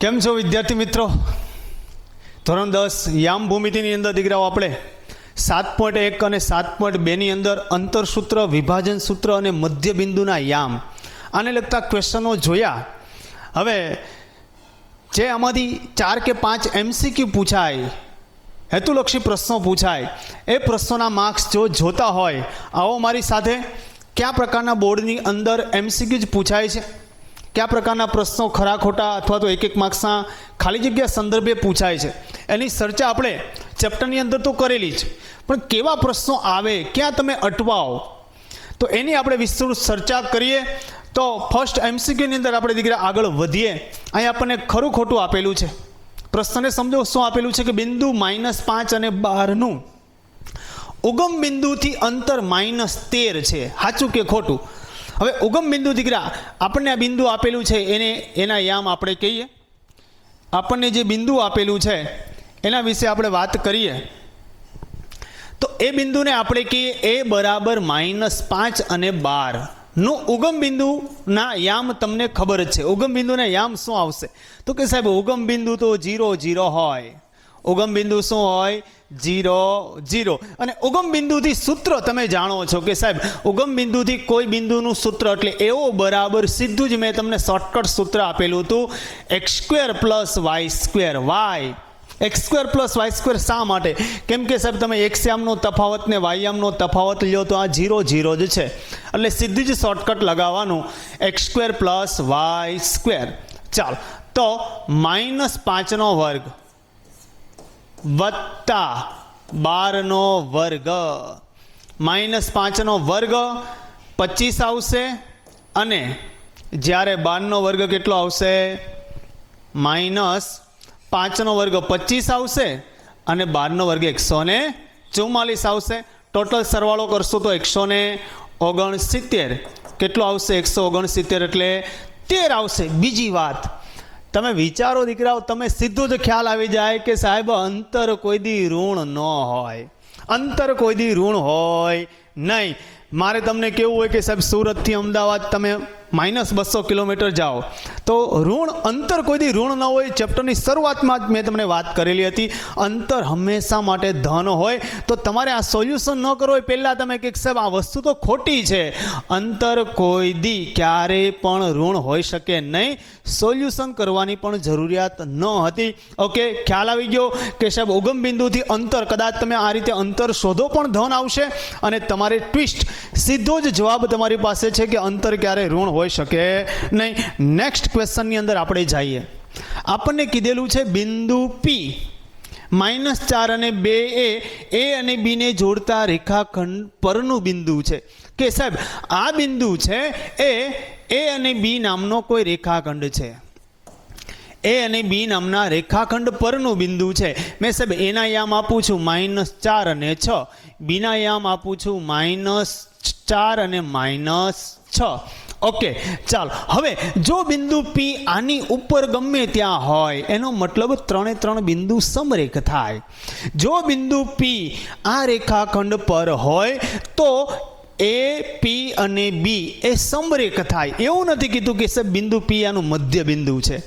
કેમ છો વિદ્યાર્થી મિત્રો? ધોરણ 10 યામ ભૂમિતિની અંદર દીકરાઓ આપણે 7.1 અને 7.2 ની અંદર અંતરસૂત્ર, વિભાજન સૂત્ર અને મધ્ય બિંદુના યામ આને લગતા ક્વેશ્ચનો જોયા. હવે જે આમાંથી 4 કે 5 MCQ પૂછાય, હેતુલક્ષી પ્રશ્નો પૂછાય, એ પ્રશ્નોના માર્ક્સ જો જોતા હોય આવો મારી સાથે. કયા પ્રકારના બોર્ડની અંદર MCQ જ પૂછાય છે, કયા પ્રકારના પ્રશ્નો ખરા ખોટા અથવા તો એક માર્ક્સના ખાલી જગ્યા સંદર્ભે પૂછાય છે, એની ચર્ચા આપણે ચેપ્ટરની અંદર તો કરેલી જ, પણ કેવા પ્રશ્નો આવે, ક્યાં તમે અટવાઓ, તો એની આપણે વિસ્તૃત ચર્ચા કરીએ. તો ફર્સ્ટ MCQની અંદર આપણે દીકરા આગળ વધીએ. અહીં આપણને ખરું ખોટું આપેલું છે. પ્રશ્નને સમજો શું આપેલું છે કે બિંદુ -5 અને 12નું ઉગમ બિંદુથી અંતર -13 છે. સાચું કે ખોટું? હવે ઉગમ બિંદુ દીકરા આપણને આ બિંદુ આપેલું છે એના યામ આપણે કહીએ. આપણને જે બિંદુ આપેલું છે એના વિશે આપણે વાત કરીએ તો એ બિંદુને આપણે કહીએ એ બરાબર -5 અને 12 નું ઉગમ બિંદુના યામ તમને ખબર જ છે. ઉગમ બિંદુના યામ શું આવશે? તો કે સાહેબ ઉગમ બિંદુ તો 0 0 હોય. ઉગમ બિંદુ શું હોય? 0 0. અને ઉગમ બિંદુથી સૂત્ર તમે જાણો છો કે સાહેબ ઉગમ બિંદુથી કોઈ બિંદુનું સૂત્ર એટલે એવો બરાબર સીધું જ મેં તમને શોર્ટકટ સૂત્ર આપેલું હતું, x² + y². Y x² + y². શા માટે? કેમ કે સાહેબ તમે x યામનો તફાવત ને y યામનો તફાવત લ્યો તો આ 0 0 જ છે, એટલે સીધી જ શોર્ટકટ લગાવવાનું x² + y². ચાલો, તો -5 નો વર્ગ વત્તા 12 નો વર્ગ, -5 નો વર્ગ 25 આવશે, અને જ્યારે 12 નો વર્ગ કેટલો આવશે? -5 નો વર્ગ 25 આવશે, અને 12 નો વર્ગ 144 આવશે. ટોટલ સરવાળો કરશો તો 169. કેટલો આવશે? 169 એટલે 13 આવશે. બીજી વાત તમે વિચારો દીકરાઓ, તમે સીધો જ ખ્યાલ આવી જાય કે સાહેબ અંતર કોઈ દી ઋણ ન હોય. અંતર કોઈ દી ઋણ હોય નહીં. મારે તમને કેવું હોય કે સાહેબ સુરતથી અમદાવાદ તમે -200 કિલોમીટર જાઓ તો અંતર કોઈ દી ઋણ ન હોય. ચેપ્ટરની શરૂઆતમાં જ મેં તમને વાત કરેલી હતી, અંતર હંમેશા માટે ધન હોય. તો તમારે આ સોલ્યુશન ન કરવું હોય પહેલાં તમે કે સાહેબ આ વસ્તુ તો ખોટી છે. અંતર કોઈ દી ક્યારેય પણ ઋણ હોઈ શકે નહીં. સોલ્યુશન કરવાની પણ જરૂરિયાત ન હતી. ઓકે, ખ્યાલ આવી ગયો કે સાહેબ ઉગમ બિંદુથી અંતર, કદાચ તમે આ રીતે અંતર શોધો પણ ધન આવશે, અને તમારે ટ્વિસ્ટ સીધો જ જવાબ તમારી પાસે છે કે અંતર ક્યારે ઋણ હોઈ શકે નહીં. નેક્સ્ટ ક્વેશ્ચનની અંદર આપણે જઈએ. આપણને કીધેલું છે બિંદુ P -4 અને 2 એ અને B ને જોડતા રેખાખંડ પરનું બિંદુ છે. કે સાહેબ આ બિંદુ છે એ A અને B નામનો કોઈ રેખાખંડ છે. A અને B નામના રેખાખંડ પરનું બિંદુ છે. મેં સાહેબ એના યામ આપું છું -4 અને 6, બીના યામ આપું છું -4 અને -6. ઓકે, ચાલો. હવે જો બિંદુ P આની ઉપર ગમે ત્યાં હોય એનો મતલબ 3 બિંદુ સમરેખ થાય. જો બિંદુ P આ રેખાખંડ પર હોય તો A, P અને B એ સમરેખ થાય. એવું નથી કીધું કે સાહેબ બિંદુ P આનું મધ્ય બિંદુ છે.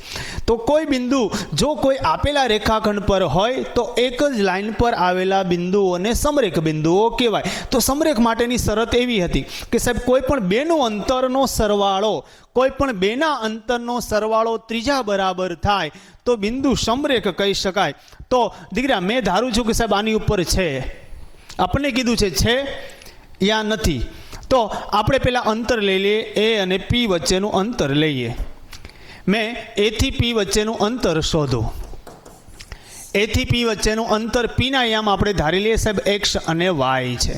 તો કોઈ બિંદુ જો કોઈ આપેલા રેખાખંડ પર હોય તો એક જ લાઈન પર આવેલા બિંદુઓને સમરેખ બિંદુઓ કહેવાય. તો સમરેખ માટેની શરત એવી હતી કે સાહેબ કોઈ પણ બેનો અંતરનો સરવાળો, કોઈ પણ બેના અંતરનો સરવાળો ત્રીજા બરાબર થાય તો બિંદુ સમરેખ કહી શકાય. તો દીકરા મેં ધારું છું કે સાહેબ આની ઉપર છે, આપણને કીધું છે યા નથી. તો આપણે પહેલાં અંતર લઈ લઈએ, A અને P વચ્ચેનું અંતર લઈએ. મેં A થી P વચ્ચેનું અંતર શોધું. A થી P વચ્ચેનું અંતર Pના યામ આપણે ધારી લઈએ સાહેબ X અને Y છે.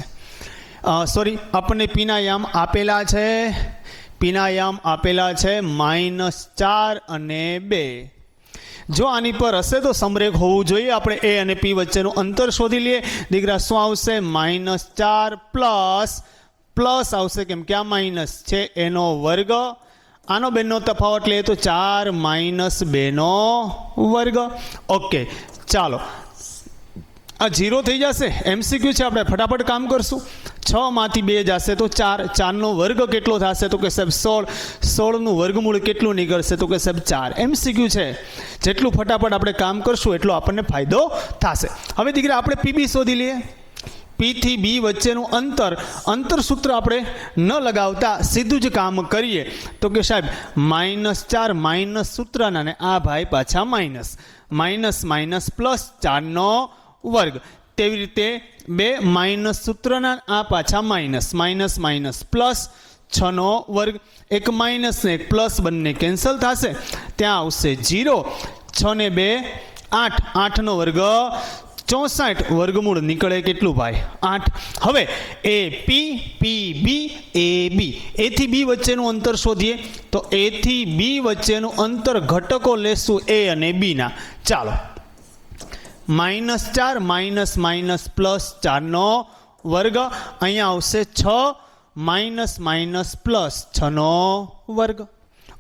સોરી, આપણને Pના યામ આપેલા છે, Pના યામ આપેલા છે -4 અને 2. જો આની પર હશે તો સમરેખ હોવું જોઈએ. આપણે A અને P વચ્ચેનું અંતર શોધી લઈએ. દીકરા શું આવશે? -4 પ્લસ આવશે, કેમ કે આ માઇનસ છે, એનો વર્ગ. આનો બેનો તફાવત લઈએ તો 4 - 2 નો વર્ગ. ઓકે, ચાલો આ 0 થઈ જશે. MCQ છે, આપણે ફટાફટ કામ કરશું. 6 માંથી 2 જશે તો 4, 4નો વર્ગ કેટલો થશે તો કે સાહેબ 16, 16નું વર્ગમૂળ કેટલું નીકળશે તો કે સાહેબ 4. એમસીક્યુ છે, જેટલું ફટાફટ આપણે કામ કરશું એટલો આપણને ફાયદો થશે. હવે દીકરા આપણે પીબી શોધી લઈએ. પી થી બી વચ્ચેનું અંતર સૂત્ર આપણે ન લગાવતા સીધું જ કામ કરીએ તો કે સાહેબ -4 માઇનસ સૂત્રના ને આ ભાઈ પાછા માઇનસ, માઇનસ માઇનસ પ્લસ 4નો વર્ગ. તેવી રીતે 2 માઇનસ સૂત્રના આ પાછા માઇનસ, માઇનસ માઇનસ પ્લસ 6નો વર્ગ. એક માઇનસ ને એક પ્લસ બંને કેન્સલ થશે, ત્યાં આવશે 0. 6 ને 2 8, 8નો વર્ગ 64, વર્ગમૂળ નીકળે કેટલું ભાઈ 8. હવે એ પી, પી બી, એ બી, એ થી બી વચ્ચેનું અંતર શોધીએ તો એ થી બી વચ્ચેનું અંતર ઘટકો લેશું એ અને બીના. ચાલો, -4 માઇનસ માઇનસ પ્લસ 4નો વર્ગ, અહીંયા આવશે 6 માઇનસ માઇનસ પ્લસ 6નો વર્ગ.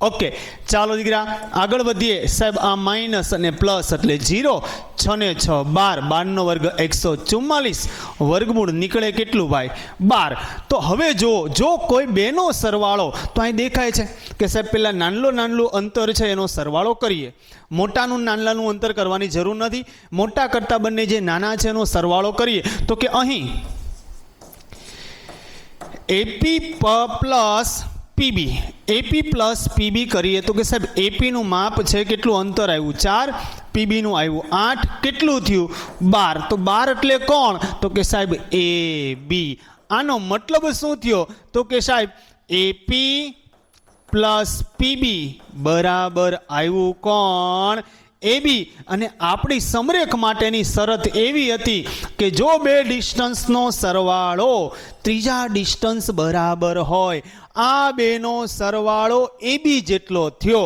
ઓકે, ચાલો દીકરા આગળ વધીએ. સાહેબ આ માઇનસ અને પ્લસ એટલે 0. 6 ને 6 12, 12નો વર્ગ 144, વર્ગમૂળ નીકળે કેટલું ભાઈ 12. તો હવે જો કોઈ બેનો સરવાળો તો અહીં દેખાય છે કે સાહેબ પેલા નાનલું અંતર છે એનો સરવાળો કરીએ. મોટાનું નાનલાનું અંતર કરવાની જરૂર નથી, મોટા કરતાં બંને જે નાના છે એનો સરવાળો કરીએ તો કે અહીં AP plus PB, AP plus PB કરીએ તો કે સાહેબ એપીનું માપ છે કેટલું અંતર આવ્યું 4, પીબીનું આવ્યું 8, કેટલું થયું 12. તો 12 એટલે કોણ તો કે સાહેબ એ બી. આનો મતલબ શું થયો તો કે સાહેબ એપી પ્લસ પીબી બરાબર આવ્યું કોણ એ બી. અને આપણી સમરેખ માટેની શરત એવી હતી કે જો બે ડિસ્ટન્સનો સરવાળો ત્રીજા ડિસ્ટન્સ બરાબર હોય, આ બેનો સરવાળો એ બી જેટલો થયો,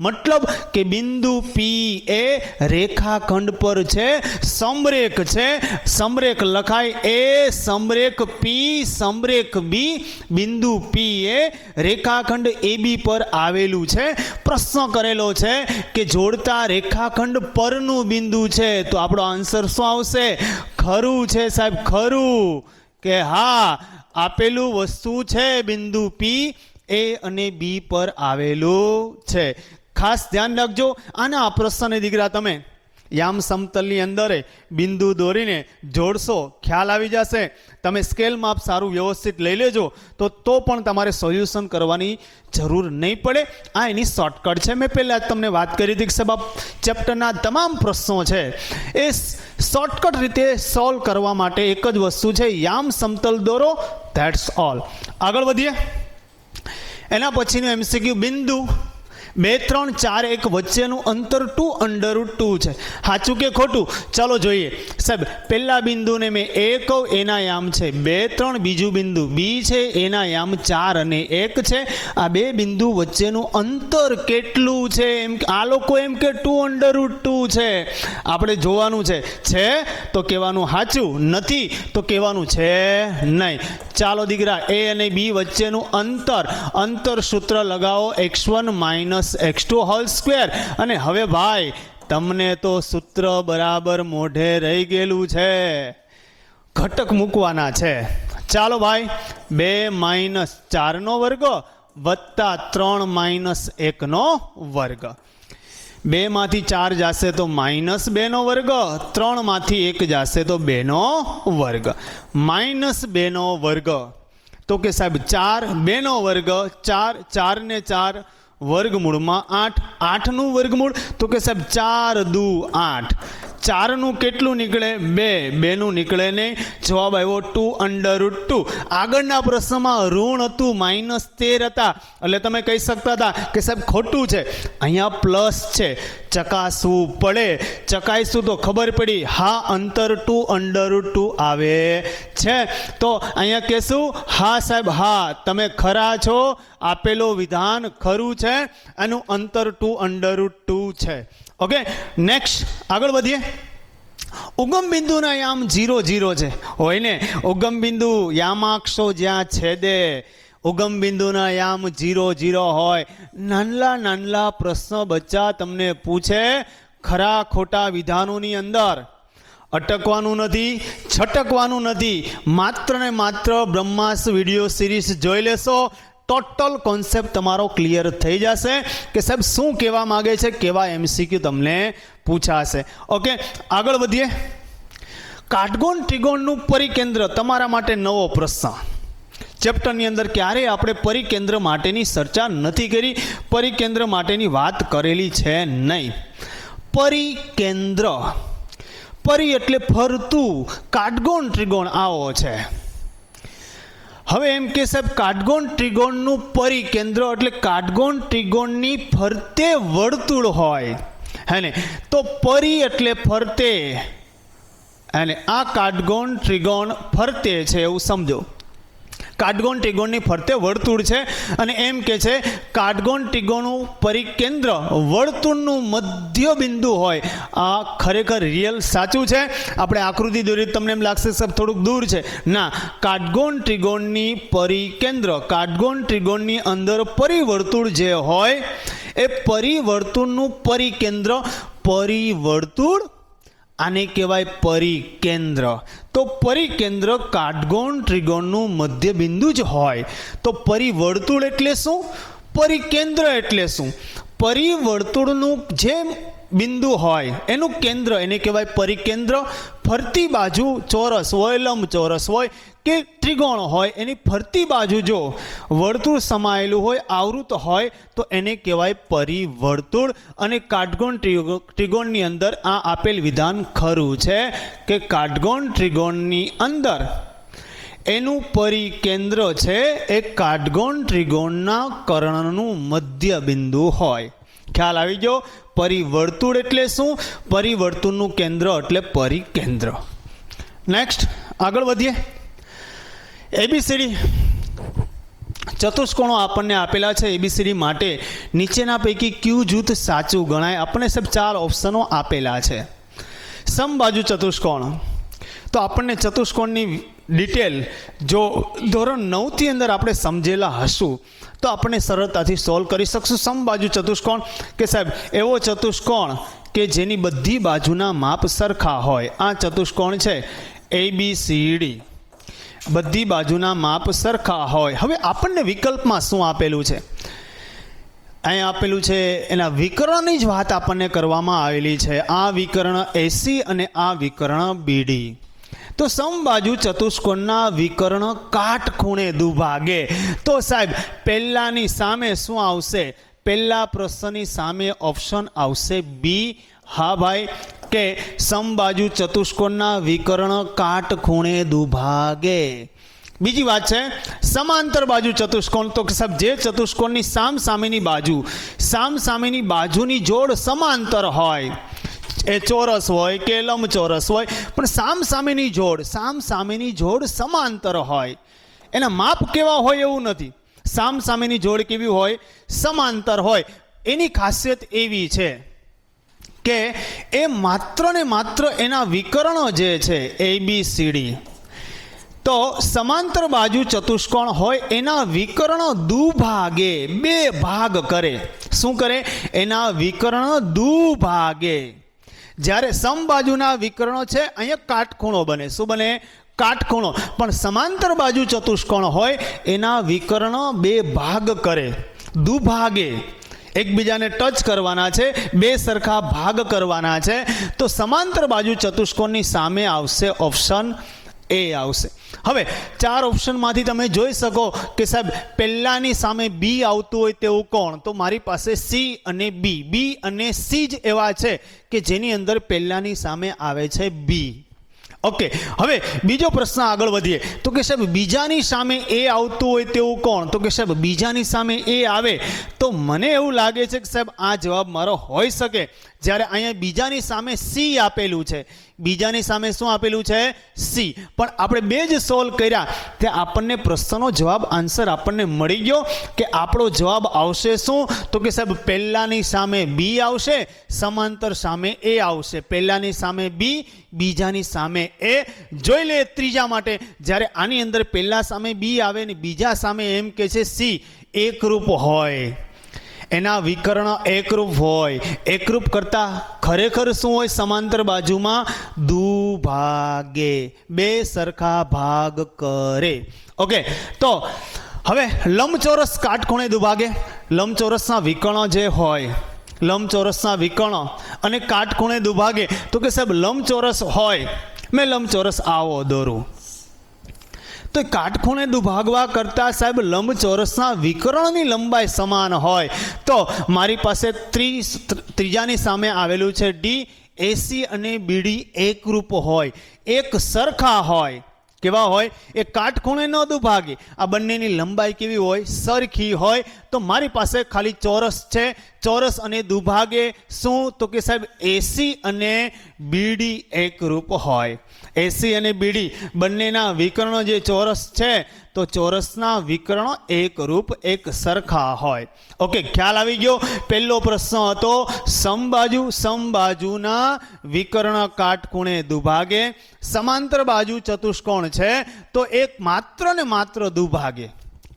મતલબ કે બિંદુ પી એ રેખાખંડ પર છે, સમરેખ છે. સમરેખ લખાય એ સમરેખ પી સમરેખ બી, બિંદુ પી એ રેખાખંડ એ બી પર આવેલું છે. પ્રશ્ન કરેલો છે કે જોડતા રેખાખંડ પરનું બિંદુ છે, તો આપણો આન્સર શું આવશે? ખરું છે સાહેબ, ખરું કે હા આપેલું વસ્તુ છે બિંદુ પી એ અને બી પર આવેલું છે. ખાસ ધ્યાન રાખજો. આના આ પ્રશ્નને દીકરા તમે યામ સમતલની અંદર બિંદુ દોરીને જોડશો, ખ્યાલ આવી જશે. તમે સ્કેલ માપ સારું વ્યવસ્થિત લઈ લેજો તો પણ તમારે સોલ્યુશન કરવાની જરૂર નહીં પડે. આ એની શોર્ટકટ છે. મેં પહેલાં જ તમને વાત કરી હતી કે સાહેબ ચેપ્ટરના તમામ પ્રશ્નો છે એ શોર્ટકટ રીતે સોલ્વ કરવા માટે એક જ વસ્તુ છે, યામ સમતલ દોરો, ધેટ્સ ઓલ. આગળ વધીએ. એના પછીનું એમસીક્યુ બિંદુ 2, 3, 4, 1 વચ્ચેનું અંતર 2√2 છે. સાચું કે ખોટું? ચાલો જોઈએ. સાહેબ પહેલા બિંદુને મેં એ કહું એના યામ છે 2, 3, બીજું બિંદુ બી છે એના યામ 4 અને 1 છે. આ બે બિંદુ વચ્ચેનું અંતર કેટલું છે? એમ આ લોકો એમ કે 2√2 છે. આપણે જોવાનું છે તો કહેવાનું સાચું, નથી તો કહેવાનું છે નહીં. ચાલો દીકરા એ અને બી વચ્ચેનું અંતર સૂત્ર લગાવો x1 x2 હોલ સ્ક્વેર. અને હવે ભાઈ તમને તો સૂત્ર બરાબર મોઢે રહી ગયેલું છે, ઘટક મૂકવાના છે. ચાલો ભાઈ 2 - 4નો વર્ગ વત્તા 3 - 1નો વર્ગ. 2 માંથી 4 જશે તો -2નો વર્ગ, 3 માંથી 1 જશે તો 2નો વર્ગ. -2નો વર્ગ તો કે સાહેબ 4, 2નો વર્ગ 4, 4 ને 4 વર્ગમૂળમાં 8, 8નું વર્ગમૂળ તો કે સાહેબ 4 × 2 = 8. 4નું કેટલું નીકળે? 2, 2નું નીકળે નહીં. જવાબ આવ્યો 2√2. આગળના પ્રશ્નમાં ઋણ હતું, -13 હતા, એટલે તમે કહી શકતા હતા કે સાહેબ ખોટું છે. અહીંયા પ્લસ છે, ચકાસવું પડે. ચકાઈશું તો ખબર પડી હા અંતર 2√2 આવે છે. તો અહીંયા કહેશું હા સાહેબ હા તમે ખરા છો, આપેલો વિધાન ખરું છે, એનું અંતર 2√2 છે. ઓકે, નેક્સ્ટ આગળ વધીએ. ઉગમ બિંદુના યામ 0, 0 છે હોય ને. ઉગમ બિંદુ યામાક્ષો જ્યાં છેદે, ઉગમ બિંદુના યામ 0, 0 હોય. નાનલા પ્રશ્ન બચ્ચા તમને પૂછે ખરા ખોટા વિધાનોની અંદર. અટકવાનું નથી, છટકવાનું નથી, માત્ર ને માત્ર બ્રહ્માસ વિડીયો સિરીઝ જોઈ લેશો, ટોટલ કોન્સેપ્ટ તમારો ક્લિયર થઈ જશે કે સાહેબ શું કહેવા માગે છે, કેવા એમસીક્યુ તમને પૂછાશે. ઓકે, આગળ વધીએ. કાટકોણ ત્રિકોણનું પરિકેન્દ્ર તમારા માટે નવો પ્રશ્ન. ચેપ્ટરની અંદર ક્યારેય આપણે પરિકેન્દ્ર માટેની ચર્ચા નથી કરી, પરિકેન્દ્ર માટેની વાત કરેલી છે નહીં. પરિકેન્દ્ર, પરી એટલે ફરતું, કાટકોણ ત્રિકોણ આવો છે. હવે એમ કે સાહેબ કાટકોણ ત્રિકોણનું પરિકેન્દ્ર એટલે કાટકોણ ત્રિકોણની ફરતે વર્તુળ હોય હે ને, તો પરી એટલે ફરતે, અને આ કાટકોણ ત્રિકોણ ફરતે છે એવું સમજો. કાટકોણ ત્રિકોણની ફરતે વર્તુળ છે અને એમ કે છે કાટકોણ ત્રિકોણનું પરિકેન્દ્ર વર્તુળનું મધ્ય બિંદુ હોય. આ ખરેખર રિયલ સાચું છે? આપણે આકૃતિ દોરી તમને એમ લાગશે સાહેબ થોડુંક દૂર છે. ના, કાટકોણ ત્રિકોણની પરિકેન્દ્ર, કાટકોણ ત્રિકોણની અંદર પરિવર્તુળ જે હોય એ પરિવર્તુળનું પરિકેન્દ્ર, પરિવર્તુળ આને કહેવાય પરિકેન્દ્ર. તો પરિકેન્દ્ર કાટકોણ ત્રિકોણનું મધ્ય બિંદુ જ હોય. તો પરિવર્તુળ એટલે શું? પરિકેન્દ્ર એટલે શું? પરિવર્તુળનું જે બિંદુ હોય એનું કેન્દ્ર એને કહેવાય પરિકેન્દ્ર. ફરતી બાજુ ચોરસ હોય, લંબચોરસ હોય કે ત્રિકોણ હોય, એની ફરતી બાજુ જો વર્તુળ સમાયેલું હોય, આવૃત હોય તો એને કહેવાય પરિવર્તુળ. અને કાટકોણ ત્રિકોણની અંદર આ આપેલ વિધાન ખરું છે કે કાટકોણ ત્રિકોણની અંદર એનું પરિકેન્દ્ર છે એ કાટકોણ ત્રિકોણના કર્ણનું મધ્ય બિંદુ હોય. ખ્યાલ આવી ગયો? પરિવર્તુળ એટલે શું? પરિવર્તુળનું કેન્દ્ર એટલે પરિકેન્દ્ર. નેક્સ્ટ આગળ વધીએ. એબીસીડી ચતુષ્કોણો આપણને આપેલા છે. એબીસીડી માટે નીચેના પૈકી કયું જૂથ સાચું ગણાય? આપણને સાહેબ 4 ઓપ્શનો આપેલા છે. સમબાજુ ચતુષ્કોણ, તો આપણને ચતુષ્કોણની ડિટેલ જો ધોરણ 9થી અંદર આપણે સમજેલા હશું તો આપણે સરળતાથી સોલ્વ કરી શકશું. સમબાજુ ચતુષ્કોણ કે સાહેબ એવો ચતુષ્કોણ કે જેની બધી બાજુના માપ સરખા હોય. આ ચતુષ્કોણ છે એબીસીડી, બધી બાજુના માપ સરખા હોય. હવે આપણને વિકલ્પમાં શું આપેલું છે? અહીંયા આપેલું છે એના વિકર્ણની જ વાત આપણને કરવામાં આવેલી છે. આ વિકર્ણ એસી અને આ વિકર્ણ બીડી. તો સમબાજુ ચતુષ્કોણના વિકર્ણ કાટખૂણે દુભાગે. તો સાહેબ પહેલાની સામે શું આવશે? પહેલા પ્રશ્નની સામે ઓપ્શન આવશે બી. હા ભાઈ, કે સમબાજુ ચતુષ્કોણના વિકર્ણ કાટખૂણે દુભાગે. બીજી વાત છે સમાંતર બાજુ ચતુષ્કોણ. તો સાહેબ જે ચતુષ્કોણની સામસામેની બાજુ, સામસામેની બાજુની જોડ સમાંતર હોય, એ ચોરસ હોય કે લંબચોરસ હોય, પણ સામસામેની જોડ સમાંતર હોય. એના માપ કેવા હોય એવું નથી. સામસામેની જોડ કેવી હોય? સમાંતર હોય. એની ખાસિયત એવી છે કે એ માત્ર ને માત્ર એના વિકર્ણો જે છે એબીસીડી, તો સમાંતર બાજુ ચતુષ્કોણ હોય એના વિકર્ણો દુભાગે, 2 ભાગ કરે. શું કરે? એના વિકર્ણ દુભાગે. જ્યારે સમબાજુના વિકર્ણો છે અહીંયા કાટખૂણો બને. શું બને? કાટખૂણો. પણ સમાંતર બાજુ ચતુષ્કોણ હોય એના વિકર્ણ 2 ભાગ કરે, દુભાગે. એકબીજાને ટચ કરવાના છે, 2 સરખા ભાગ કરવાના છે. તો સમાંતર બાજુ ચતુષ્કોણની સામે આવશે ઓપ્શન એ આવશે. હવે 4 ઓપ્શનમાંથી તમે જોઈ શકો કે સાહેબ પહેલાની સામે બી આવતું હોય તેવું કોણ? તો મારી પાસે સી અને બી, બી અને સી જ એવા છે કે જેની અંદર પહેલાની સામે આવે છે બી. ઓકે, હવે બીજો પ્રશ્ન આગળ વધીએ. તો કે સાહેબ બીજાની સામે એ આવતું હોય તેવું કોણ? તો કે સાહેબ બીજાની સામે એ આવે તો મને એવું લાગે છે કે સાહેબ આ જવાબ મારો હોઈ શકે. જ્યારે અહીંયા બીજાની સામે સી આપેલું છે, બીજાની સામે શું આપેલું છે? સી. પણ આપણે 2 જ સોલ્વ કર્યા તે આપણને પ્રશ્નનો જવાબ, આન્સર આપણને મળી ગયો કે આપણો જવાબ આવશે શું? તો કે સાહેબ પહેલાની સામે બી આવશે, સમાંતર સામે એ આવશે. પહેલાની સામે બી, બીજાની સામે એ. જોઈ લે ત્રીજા માટે. જ્યારે આની અંદર પહેલા સામે બી આવે ને બીજા સામે એમ કે છે સી, એકરૂપ હોય, એના વિકર્ણ એકરૂપ હોય. એકરૂપ કરતા ખરેખર શું હોય? સમાંતર બાજુમાં દુભાગે, બે સરખા ભાગ કરે. ઓકે, તો હવે લંબચોરસ કાટખૂણે દુભાગે. લંબચોરસના વિકર્ણ જે હોય, લંબચોરસના વિકર્ણ અને કાટખૂણે દુભાગે, તો કે સાહેબ લંબચોરસ હોય, મેં લંબચોરસ આવો દોરું, તો કાટખૂણે દુભાગવા કરતાં સાહેબ લંબચોરસના વિકર્ણની લંબાઈ સમાન હોય તો મારી પાસે ત્રીજાની સામે આવેલું છે ડી, એસી અને બીડી એકરૂપ હોય, એક સરખા હોય. કેવા હોય? એ કાટખૂણે ન દુભાગે, આ બંનેની લંબાઈ કેવી હોય? સરખી હોય. તો મારી પાસે ખાલી ચોરસ છે, ચોરસ અને દુભાગે શું? તો કે સાહેબ એસી અને બીડી એકરૂપ હોય. એસી અને બીડી બંનેના વિકર્ણ જે ચોરસ છે તો ચોરસના વિકર્ણ એકરૂપ, એક સરખા હોય. ઓકે, ખ્યાલ આવી ગયો? પહેલો પ્રશ્ન હતો સમબાજુ, સમબાજુના વિકર્ણ કાટખૂણે દુભાગે. સમાંતર બાજુ ચતુષ્કોણ છે તો એક માત્ર ને માત્ર દુભાગે,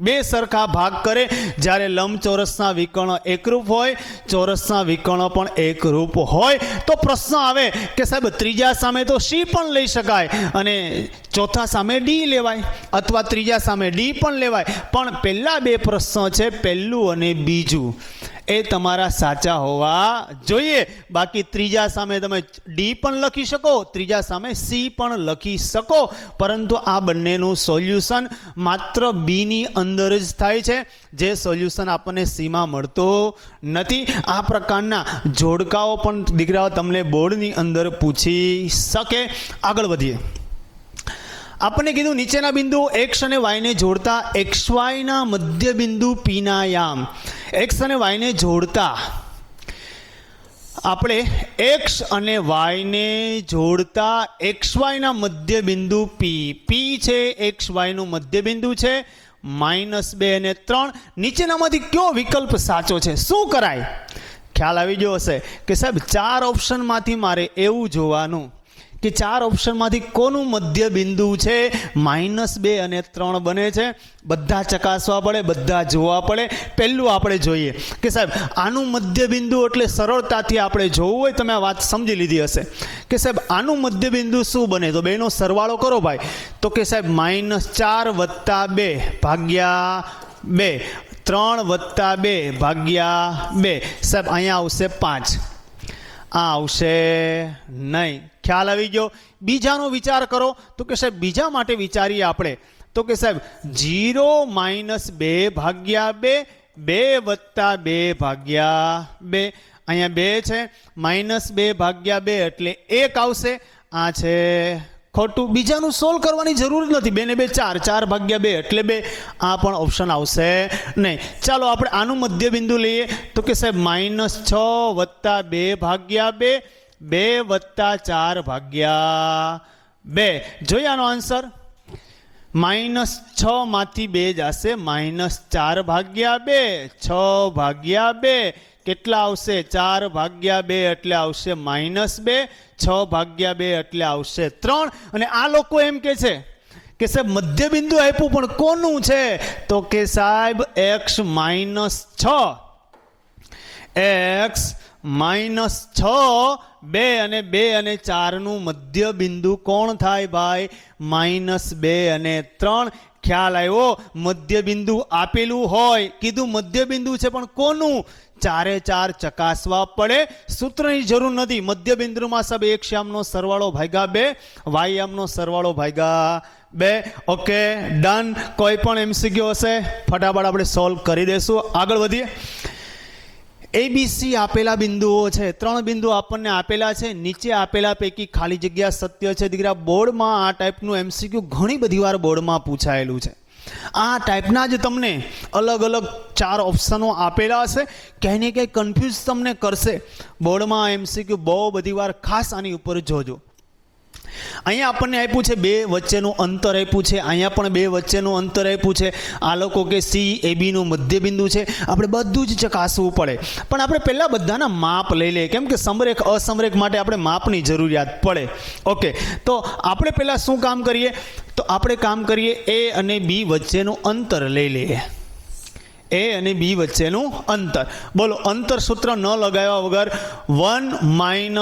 બે સરખા ભાગ કરે. જ્યારે લંબચોરસના વિકર્ણ એકરૂપ હોય, ચોરસના વિકર્ણ પણ એકરૂપ હોય, તો પ્રશ્ન આવે કે સાહેબ ત્રીજા સામે તો સી પણ લઈ શકાય અને ચોથા સામે ડી લેવાય, અથવા ત્રીજા સામે ડી પણ લેવાય. પણ પહેલા બે પ્રશ્નો છે, પહેલું અને બીજું, એ તમારા સાચા હોવા જોઈએ. બાકી ત્રીજા સામે તમે ડી પણ લખી શકો, ત્રીજા સામે સી પણ લખી શકો, પરંતુ આ બંનેનું સોલ્યુશન માત્ર બીની અંદર જ થાય છે, જે સોલ્યુશન આપણને સીમાં મળતું નથી. આ પ્રકારના જોડકાઓ પણ દીકરાઓ તમને બોર્ડની અંદર પૂછી શકે. આગળ વધીએ. આપણને કીધું નીચેના બિંદુઓ એક્સ અને વાયને જોડતા XYના મધ્ય બિંદુ પીના યામ. એક્સ અને વાયને જોડતા, આપણે એક્સ અને વાયને જોડતા XYના મધ્ય બિંદુ પી, પી છે XYનું મધ્ય બિંદુ છે, -2 અને 3. નીચેનામાંથી કયો વિકલ્પ સાચો છે? શું કરાય? ખ્યાલ આવી ગયો હશે કે સાહેબ 4 ઓપ્શનમાંથી મારે એવું જોવાનું કે 4 ઓપ્શનમાંથી કોનું મધ્ય બિંદુ છે -2 અને 3 બને છે. બધા ચકાસવા પડે, બધા જોવા પડે. પહેલું આપણે જોઈએ કે સાહેબ આનું મધ્ય બિંદુ, એટલે સરળતાથી આપણે જોવું હોય, તમે આ વાત સમજી લીધી હશે કે સાહેબ આનું મધ્ય બિંદુ શું બને? તો બેનો સરવાળો કરો ભાઈ. તો કે સાહેબ -4 + 2 ભાગ્યા 2, 3 + 2 ભાગ્યા 2. સાહેબ અહીંયા આવશે 5, આ આવશે નહીં. ખ્યાલ આવી ગયો? બીજાનો વિચાર કરો. તો કે સાહેબ બીજા માટે વિચારીએ આપણે. તો કે સાહેબ 0 - 2 ભાગ્યા 2, 2 + 2 ભાગ્યા 2. અહીંયા 2 છે, -2 ભાગ્યા 2 એટલે 1 આવશે. આ છે ખોટું. બીજાનું સોલ્વ કરવાની જરૂર નથી. 2 ને 2 4, 4 ભાગ્યા 2 એટલે 2. આ પણ ઓપ્શન આવશે નહીં. ચાલો આપણે આનું મધ્ય બિંદુ લઈએ. તો કે સાહેબ -6 + 2 ભાગ્યા 2, 2 + 4 ભાગ્યા 2. જોઈએ આનો આન્સર. -6 માંથી 2 જશે, -4 ભાગ્યા 2, 6 ભાગ્યા 2 કેટલા આવશે? 4 ભાગ્યા 2 એટલે આવશે -2, 6 ભાગ્યા 2 એટલે આવશે 3. અને આ લોકો એમ કે છે કે સાહેબ મધ્ય બિંદુ આપ્યું પણ કોનું છે? તો કે સાહેબ x - 6, x -6, 2 અને 4 નું મધ્ય બિંદુ કોણ થાય ભાઈ? -2 અને 3. ખ્યાલ આવ્યો? મધ્ય બિંદુ આપેલું હોય, કીધું મધ્ય બિંદુ છે પણ કોનું? 4 એ 4 ચકાસવા પડે. સૂત્રની જરૂર નથી. મધ્ય બિંદુમાં સાહેબ x યામનો સરવાળો ભાગ્યા 2, y યામનો સરવાળો ભાગ્યા 2. Okay, done. કોઈ પણ MCQ હશે ફટાફટ આપણે સોલ્વ કરી દેશું. આગળ વધીએ. ABC આપેલા બિંદુઓ છે, 3 બિંદુ આપણને આપેલા છે. નીચે આપેલા પૈકી ખાલી જગ્યા સત્ય છે. દીકરા બોર્ડમાં આ ટાઈપનું MCQ ઘણી બધી વાર બોર્ડમાં પૂછાયેલું છે. આ ટાઈપના જ તમને અલગ અલગ 4 ઓપ્શનો આપેલા હશે. ક્યાંય ને ક્યાંય કન્ફ્યુઝ તમને કરશે. બોર્ડમાં MCQ બહુ બધી વાર, ખાસ આની ઉપર જોજો. અહીંયા આપણને આપ્યું છે 2 વચ્ચેનું અંતર આપ્યું છે. અહીંયા પણ 2 વચ્ચેનું અંતર આપ્યું છે. આ લોકો કે CAB નું મધ્ય બિંદુ છે. આપણે બધું જ ચકાસવું પડે. પણ આપણે પહેલાં બધાના માપ લઈ લઈએ, કેમ કે સમરેખ અસમરેખ માટે આપણે માપની જરૂરિયાત પડે. ઓકે, તો આપણે પહેલાં શું કામ કરીએ? તો આપણે કામ કરીએ A અને B વચ્ચેનું અંતર લઈ લઈએ. એ અને બી વચ્ચેનું અંતર. બોલો અંતર સૂત્ર ન લગાવ્યા વગર 1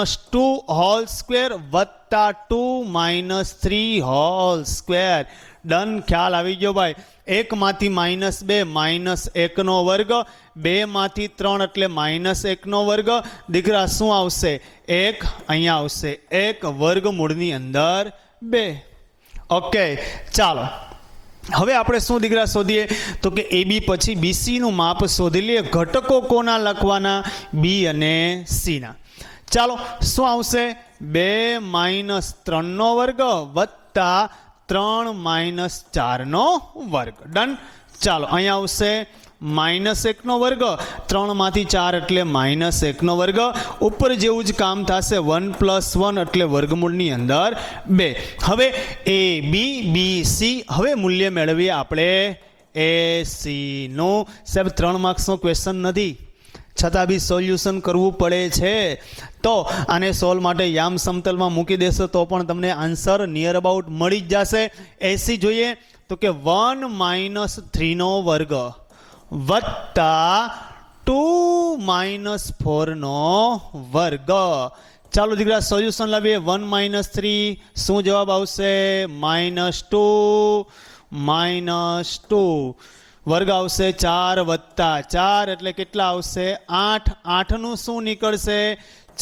- 2 હોલ સ્ક્વેર વત્તા 2 - 3 હોલ સ્ક્વેર. ડન. ખ્યાલ આવી ગયો ભાઈ. 1 માંથી -2 -1 નો વર્ગ, 2 માંથી 3 એટલે -1 નો વર્ગ. દીકરા શું આવશે? 1 અહીંયા આવશે. 1 વર્ગમૂળની અંદર 2. ઓકે ચાલો હવે આપણે શું દીકરા શોધીએ તો કે એ બી પછી બીસી નું માપ શોધી લઈએ. ઘટકો કોના લખવાના? બી અને સી ના. ચાલો શું આવશે? 2 - 3 નો વર્ગ વત્તા 3 - 4 નો વર્ગ. ડન. ચાલો અહીંયા આવશે -1 નો વર્ગ, 3 માંથી 4 એટલે -1 નો વર્ગ. ઉપર જેવું જ કામ થશે. 1 + 1 એટલે વર્ગમૂળની અંદર 2. હવે એ બી બી સી. હવે મૂલ્ય મેળવીએ આપણે એ સી નું. સાહેબ 3 માર્ક્સનો ક્વેશ્ચન નથી છતાં બી સોલ્યુશન કરવું પડે છે. તો આને સોલ્વ માટે યામ સમતલમાં મૂકી દેશો તો પણ તમને આન્સર નિયર અબાઉટ મળી જ જશે. એસી જોઈએ તો કે 1 - 3 નો વર્ગ વત્તા 2 - 4 નો વર્ગ. ચાલો દીકરા સોલ્યુશન લાવીએ. 1 - 3 શું જવાબ આવશે? -2 વર્ગ આવશે. 4 + 4 એટલે કેટલા આવશે? 8. 8 નું શું નીકળશે?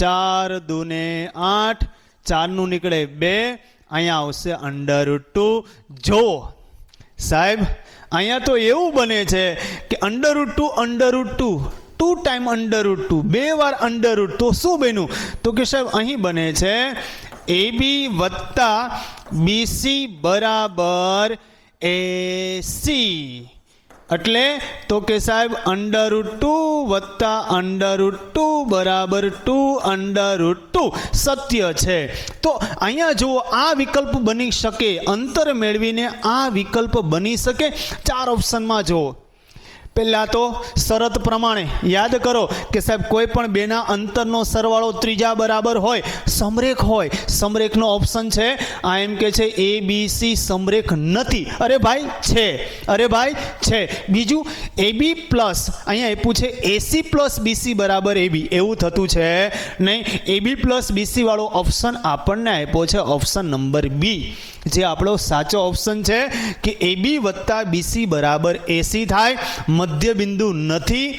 4 × 2 = 8. 4 નું નીકળે 2. અહીંયા આવશે √2. જો સાહેબ અહીંયા તો એવું બને છે કે √2 2 ટાઈમ √2 2 વાર √2 તો શું બન્યું? તો કે સાહેબ અહીં બને છે એ બી વત્તા બીસી બરાબર એસી. એટલે તો કે સાહેબ √2 વત્તા √2 બરાબર 2 √2 સત્ય છે. તો અહીંયા જુઓ આ વિકલ્પ બની શકે. અંતર મેળવીને આ વિકલ્પ બની શકે. 4 ઓપ્શનમાં જુઓ. પહેલાં તો શરત પ્રમાણે યાદ કરો કે સાહેબ કોઈ પણ બેના અંતરનો સરવાળો ત્રીજા બરાબર હોય, સમરેખ હોય. સમરેખનો ઓપ્શન છે. આ એમ કે છે એ બી સી સમરેખ નથી. અરે ભાઈ છે, અરે ભાઈ છે. બીજું એ બી પ્લસ અહીંયા આપ્યું છે એસી પ્લસ બીસી બરાબર એ બી. એવું થતું છે નહીં. એ બી પ્લસ બીસી વાળો ઓપ્શન આપણને આપ્યો છે ઓપ્શન નંબર બી, જે આપણો સાચો ઓપ્શન છે કે એ બી વત્તા બીસી બરાબર એસી થાય. મધ્ય બિંદુ નથી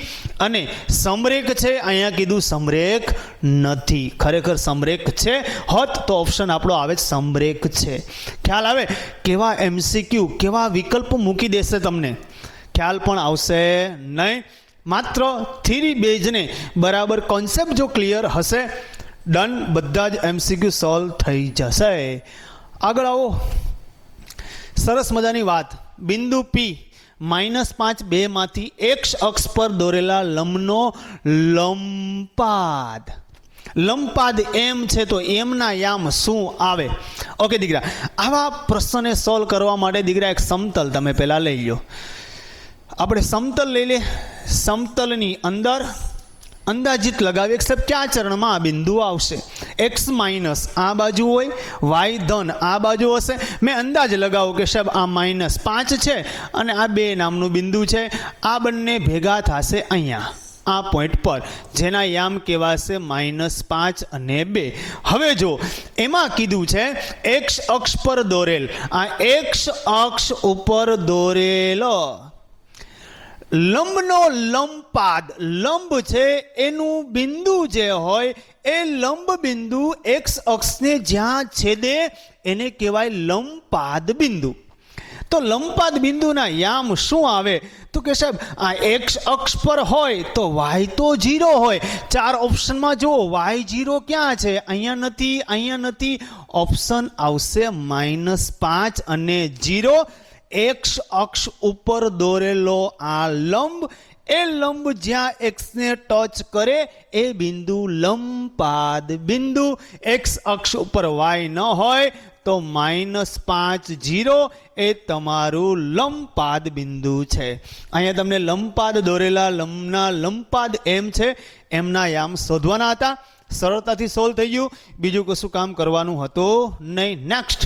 અને સમરેખ છે. અહીંયા કીધું સમરેખ નથી. ખરેખર સમરેખ છે હોત તો ઓપ્શન આપણો આવે સમરેખ છે. ખ્યાલ આવે? કેવા MCQ કેવા વિકલ્પ મૂકી દેશે તમને ખ્યાલ પણ આવશે નહીં. માત્ર થિયરી બેઝને બરાબર કોન્સેપ્ટ જો ક્લિયર હશે, ડન, બધા જ MCQ સોલ્વ થઈ જશે. આગળ આવો. સરસ મજાની વાત. બિંદુ P -5 2 માંથી X અક્ષ પર દોરેલા લંબનો લંબપાદ. લંબપાદ એમ છે તો એમના યામ શું આવે? ઓકે દીકરા, આવા પ્રશ્નને સોલ્વ કરવા માટે દીકરા એક સમતલ તમે પહેલા લઈ લો. આપણે સમતલ લઈ લે. સમતલની અંદર અંદાજિત લગાવીએ સાહેબ કયા ચરણમાં આ બિંદુ આવશે. x માઇનસ આ બાજુ હોય, y ધન આ બાજુ હશે. મેં અંદાજ લગાવો કે સાહેબ આ -5 છે અને આ 2 નામનું બિંદુ છે. આ બંને ભેગા થશે અહીંયા આ પોઈન્ટ પર, જેના યામ કહેવાશે -5 અને 2. હવે જો એમાં કીધું છે x અક્ષ પર દોરેલ, આ x અક્ષ ઉપર દોરેલો લંબનો લંબપાદ. લંબ છે એનું બિંદુ જે હોય એ લંબ બિંદુ x અક્ષને જ્યાં છેદે એને કહેવાય લંબપાદ બિંદુ. તો લંબપાદ બિંદુના યામ શું આવે? તો કે સાહેબ આ x અક્ષ પર હોય તો y તો 0 હોય. 4 ઓપ્શનમાં જુઓ y 0 ક્યાં છે? અહીંયા નથી, અહીંયા નથી. ઓપ્શન આવશે -5 અને 0. x અક્ષ ઉપર દોરેલો આ લંબ, એ લંબ જ્યાં x ને ટચ કરે એ બિંદુ લંબપાદ બિંદુ. x અક્ષ ઉપર y ન હોય તો -5 0 એ તમારું લંબપાદ બિંદુ છે. અહીંયા તમને લંબપાદ દોરેલા લંબના લંબપાદ એમ છે એમના યામ શોધવાના હતા. સરળતાથી સોલ્વ થઈ ગયું. બીજું કશું કામ કરવાનું હતું નહીં. નેક્સ્ટ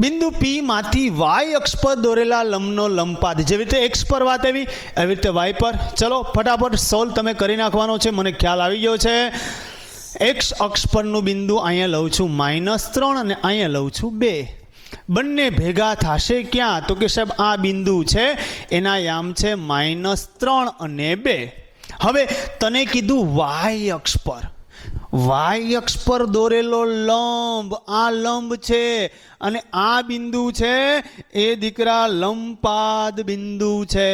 બિંદુ P માંથી y અક્ષ પર દોરેલા લંબનો લંબપાદ, જેવી રીતે x પર વાત આવી એવી રીતે y પર. ચલો ફટાફટ સોલ્વ તમે કરી નાખવાનો છે, મને ખ્યાલ આવી ગયો છે. x અક્ષ પરનું બિંદુ અહીંયા લઉં છું -3 અને અહીંયા લઉં છું 2. બંને ભેગા થશે ક્યાં? તો કે સાહેબ આ બિંદુ છે એના યામ છે -3 અને 2. હવે તને કીધું y અક્ષ પર, y અક્ષ પર દોરેલો લંબ, આ લંબ છે અને આ બિંદુ છે એ દીકરા લંબપાદ બિંદુ છે.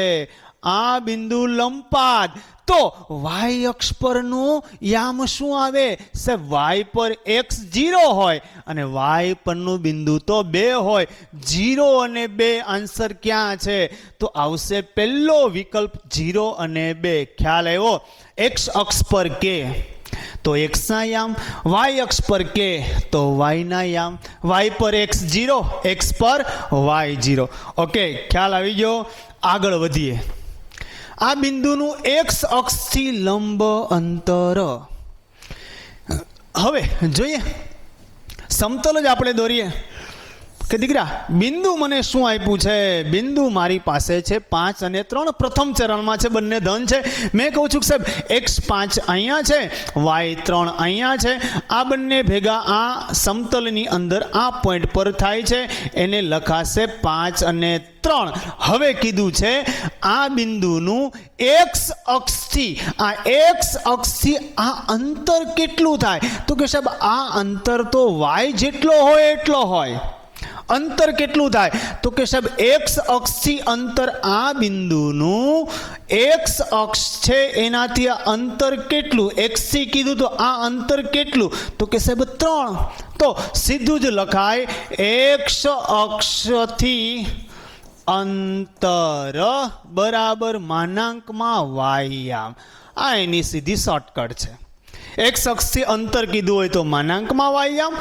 આ બિંદુ લંબપાદ. તો y અક્ષ પરનું યામ શું આવે? સાહેબ y પર x 0 હોય અને y પરનું બિંદુ તો 2 હોય. 0 અને 2 આન્સર ક્યાં છે? તો આવશે પહેલો વિકલ્પ 0 અને 2. ખ્યાલ આવ્યો? x અક્ષ પર કે તો x ના યામ, y અક્ષ પર કે તો y ના યામ. y પર x 0, x પર y 0. ઓકે, ખ્યાલ આવી ગયો? આગળ વધીએ. આ બિંદુનું x અક્ષથી લંબ અંતર. હવે જોઈએ, સમતલ જ આપણે દોરીએ કે દીકરા બિંદુ મને શું આપ્યું છે? બિંદુ મારી પાસે છે 5 અને 3. પ્રથમ ચરણમાં છે, બંને ધન છે. મેં કહું છું કે સાહેબ x5 અહીંયા છે, y3 અહીંયા છે. આ બંને ભેગા આ સમતલની અંદર આ પોઈન્ટ પર થાય છે, એને લખાશે 5 અને 3. હવે કીધું છે આ બિંદુનું x અક્ષથી આ અંતર કેટલું થાય? તો કે સાહેબ આ અંતર તો y જેટલો હોય એટલો હોય. અંતર કેટલું થાય? તો કે સાહેબ x અક્ષથી અંતર, આ બિંદુનું x અક્ષ છે એનાથી આ અંતર કેટલું? x થી કીધું તો આ અંતર કેટલું? તો કે સાહેબ 3. તો સીધું જ લખાય x અક્ષથી અંતર બરાબર માનાંકમાં y યામ. આ એની સીધી શોર્ટકટ છે. x અક્ષથી અંતર કીધું હોય તો માનાંકમાં y યામ,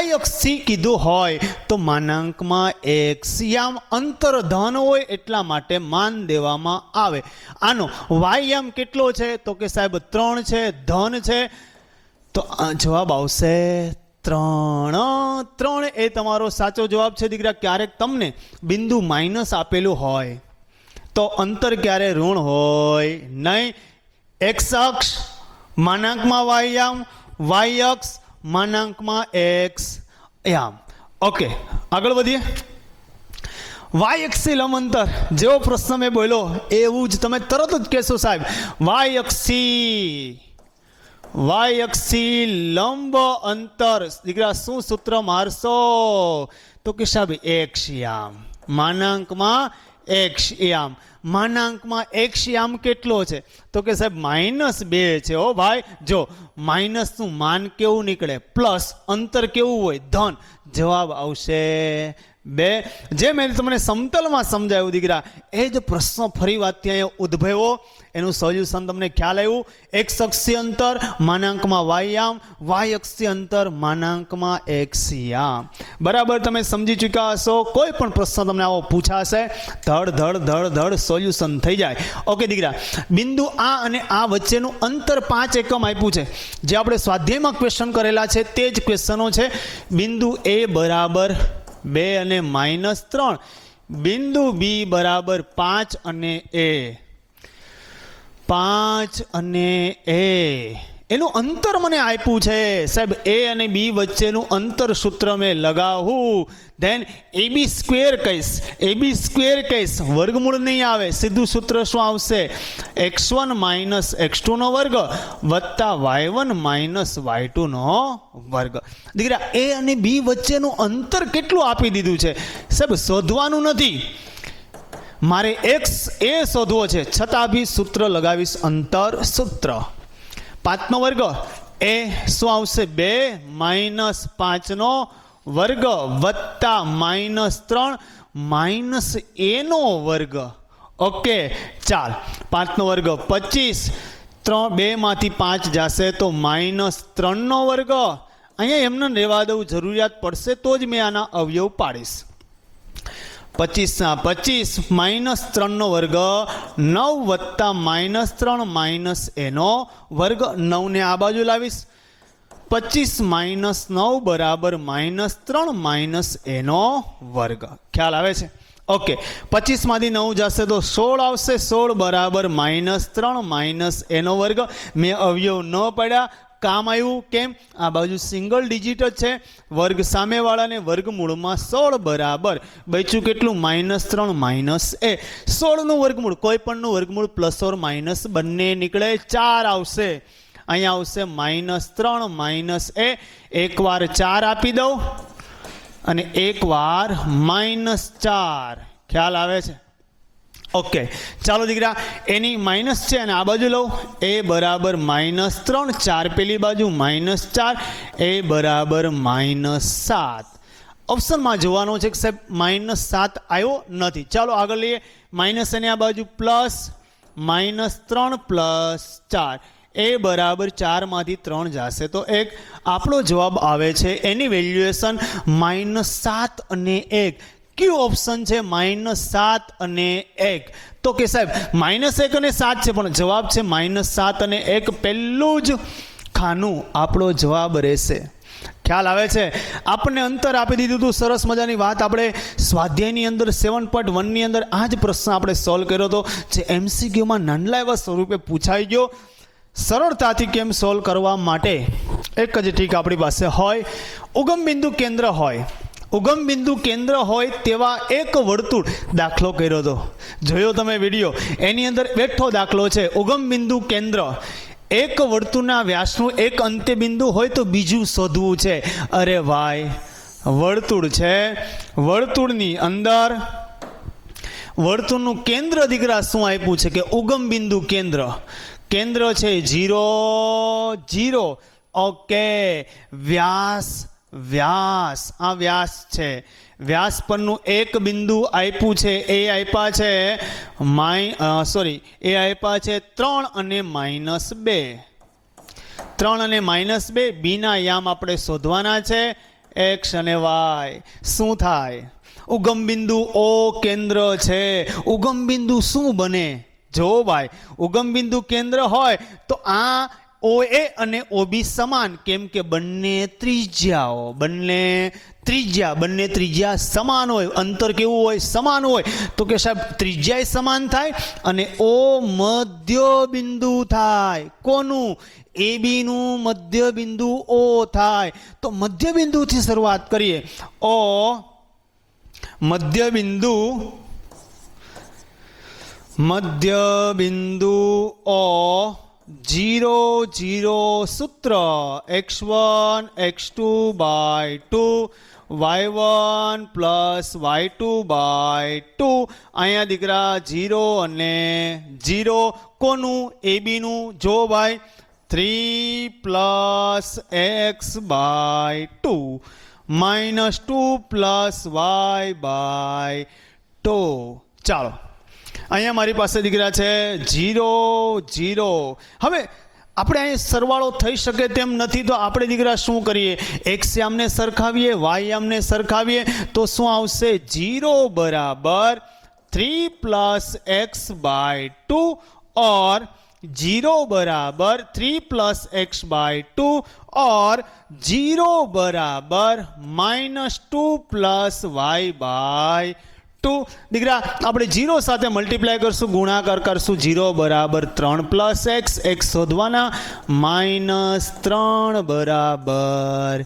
y અક્ષથી કીધું હોય તો માનાંકમાં x યામ. અંતર ધન હોય એટલા માટે માન દેવામાં આવે. આનો y યામ કેટલો છે? તો કે સાહેબ 3 છે, ધન છે. તો જવાબ આવશે 3. 3 એ તમારો સાચો જવાબ છે દીકરા. ક્યારેક તમને બિંદુ માઇનસ આપેલું હોય તો અંતર ક્યારે ઋણ હોય નહીં. x અક્ષ માનાંકમાં y યામ, y અક્ષ માનાંકમાં x યામ. ઓકે, આગળ વધીએ. y અક્ષથી લંબ અંતર, જેવો પ્રશ્ન મેં બોલ્યો એવું જ તમે તરત જ કહેશો સાહેબ y અક્ષથી લંબ અંતર. દીકરા શું સૂત્ર મારશો? તો કે સાહેબ x યામ, માનાંકમાં x યામ. માનાંકમાં x યામ કેટલો છે? તો કે સાહેબ -2 છે. ઓ ભાઈ જો, માઇનસનું માન કેવું નીકળે, પ્લસ અંતર કેવું હોય? ધન. જવાબ આવશે 2. જે મેં તમને સમતલમાં સમજાવ્યું દીકરા, એ જ પ્રશ્ન ફરી વાત ત્યાં ઉદ્ભવ્યો. એનું સોલ્યુશન તમને ખ્યાલ આવ્યું? x અક્ષથી અંતર માનાંકમાં y યામ, y અક્ષથી અંતર માનાંકમાં x યામ. બરાબર તમે સમજી ચૂક્યા હશો? કોઈ પણ પ્રશ્ન તમને આવો પૂછાશે, ધડ સોલ્યુશન થઈ જાય. ઓકે દીકરા, બિંદુ આ અને આ વચ્ચેનું અંતર 5 એકમ આપ્યું છે. જે આપણે સ્વાધ્યાયમાં ક્વેશ્ચન કરેલા છે તે જ ક્વેશ્ચનો છે. બિંદુ a બરાબર 2 અને -3, બિંદુ b બરાબર 5 અને a. 5 અને a એનું અંતર મને આપ્યું છે સાહેબ. a અને b વચ્ચેનું અંતર સૂત્ર મેં લગાવું, ધેન ab સ્ક્વેર કહીશ, વર્ગમૂળ નહીં આવે. સીધું સૂત્ર શું આવશે? x1 x2 નો વર્ગ વત્તા y1 y2 નો વર્ગ. દીકરા a અને b વચ્ચેનું અંતર કેટલું આપી દીધું છે સાહેબ? શોધવાનું નથી મારે, x એ શોધવો છે, છતાં બી સૂત્ર લગાવીશ, અંતર સૂત્ર. 5 નો વર્ગ એ શું આવશે? 2 -5 નો વર્ગ વત્તા -3 a નો વર્ગ. ઓકે ચાલ, 5 નો વર્ગ 25, 2 માંથી 5 જશે તો -3 નો વર્ગ. અહીંયા એમને રહેવા દઉં, જરૂરિયાત પડશે તો જ મેં આના અવયવ પાડીશ. 25 ના 25 -3 નો વર્ગ 9 વત્તા -3 a નો વર્ગ. 9 ને આ બાજુ લાવીશ 25 - 9 બરાબર -3 - એનો વર્ગ. ખ્યાલ આવે છે? ઓકે, 25માંથી 9 જશે તો 16 આવશે. 16 બરાબર -3 - એનો વર્ગ. મેં અવયવ ન પડ્યા, કામ આવ્યું. કેમ? આ બાજુ સિંગલ ડિજિટ જ છે. વર્ગ સામેવાળાને વર્ગમૂળમાં 16 બરાબર બચ્યું કેટલું? -3 - 16નું વર્ગમૂળ, કોઈ પણનું વર્ગમૂળ પ્લસ ઓર માઇનસ બંને નીકળે, 4 આવશે. અહીંયા આવશે -3 - એકવાર 4 આપી દઉં અને એકવાર -4. ખ્યાલ આવે છે? ઓકે, ચાલો દીકરા, એની માઇનસ છે અને આ બાજુ લઉં. એ બરાબર -3, 4 પેલી બાજુ -4, એ બરાબર -7. ઓપ્શનમાં જોવાનું છે કે સાહેબ -7 આવ્યો નથી. ચાલો આગળ લઈએ. માઇનસ અને આ બાજુ પ્લસ, -3 + 4, એ બરાબર 4માંથી 3 જશે તો 1. આપણો જવાબ આવે છે એની વેલ્યુએશન -7 અને 1. કયો ઓપ્શન છે? -7 અને 1. તો કે સાહેબ -1 અને 7 છે પણ જવાબ છે -7 અને 1. પહેલું જ ખાનું આપણો જવાબ રહેશે. ખ્યાલ આવે છે? આપણને અંતર આપી દીધું હતું. સરસ મજાની વાત આપણે સ્વાધ્યાયની અંદર 7.1ની અંદર આ જ પ્રશ્ન આપણે સોલ્વ કર્યો હતો, જે MCQમાં નાનલા એવા સ્વરૂપે પૂછાઈ ગયો. સરળતાથી કેમ સોલ્વ કરવા માટે એક જ ટ્રીક આપણી પાસે હોય. ઉગમ બિંદુ કેન્દ્ર હોય, ઉગમ બિંદુ કેન્દ્ર હોય તેવા એક વર્તુળ દાખલો કર્યો હતો. જોયો તમે વિડીયો? એની અંદર બેઠો દાખલો છે. ઉગમ બિંદુ કેન્દ્ર, એક વર્તુળના વ્યાસનું એક અંત્ય બિંદુ હોય તો બીજું શોધવું છે. અરે ભાઈ, વર્તુળ છે, વર્તુળની અંદર વર્તુળનું કેન્દ્ર દીકરા શું આપ્યું છે કે ઉગમ બિંદુ કેન્દ્ર. કેન્દ્ર છે 0, 0. ઓકે, વ્યાસ, વ્યાસ, આ વ્યાસ છે. વ્યાસ પરનું એક બિંદુ આપ્યું છે, એ આપ્યા છે એ આપ્યા છે 3 અને -2. 3 અને -2, બીના યામ આપણે શોધવાના છે, x અને y. શું થાય? ઉગમ બિંદુ O કેન્દ્ર છે. ઉગમ બિંદુ શું બને? જો ભાઈ, ઉગમ બિંદુ કેન્દ્ર હોય તો આ OA અને OB સમાન, કેમ કે બંને ત્રિજ્યાઓ, બંને ત્રિજ્યા સમાન હોય. અંતર કેવું હોય? સમાન હોય. તો કે સાહેબ ત્રિજ્યા સમાન થાય અને O મધ્ય બિંદુ થાય. કોનું? AB નું મધ્ય બિંદુ O થાય. તો મધ્ય બિંદુથી શરૂઆત કરીએ. O મધ્ય બિંદુ O, 0, 0 સૂત્ર, x1 x2/2 y1 + y2/2. અહીંયા દીકરા 0 અને 0. કોનું? AB નું. જો ભાઈ, 3 + x/2 -2 + y/2. ચાલો, અહીંયા મારી પાસે દીકરા છે 0, 0. હવે આપણે અહીં સરવાળો થઈ શકે તેમ નથી, તો આપણે દીકરા શું કરીએ? x યામને સરખાવીએ, y યામને સરખાવીએ, તો શું આવશે? 0 બરાબર 3 + x/2 और 0 बराबर 3 + x/2 और 0 बराबर -2 + y/2. દીકરા આપણે 0 સાથે મલ્ટીપ્લાય કરશું, ગુણાકાર કરશું. 0 બરાબર 3 + x, x શોધવાના, -3 બરાબર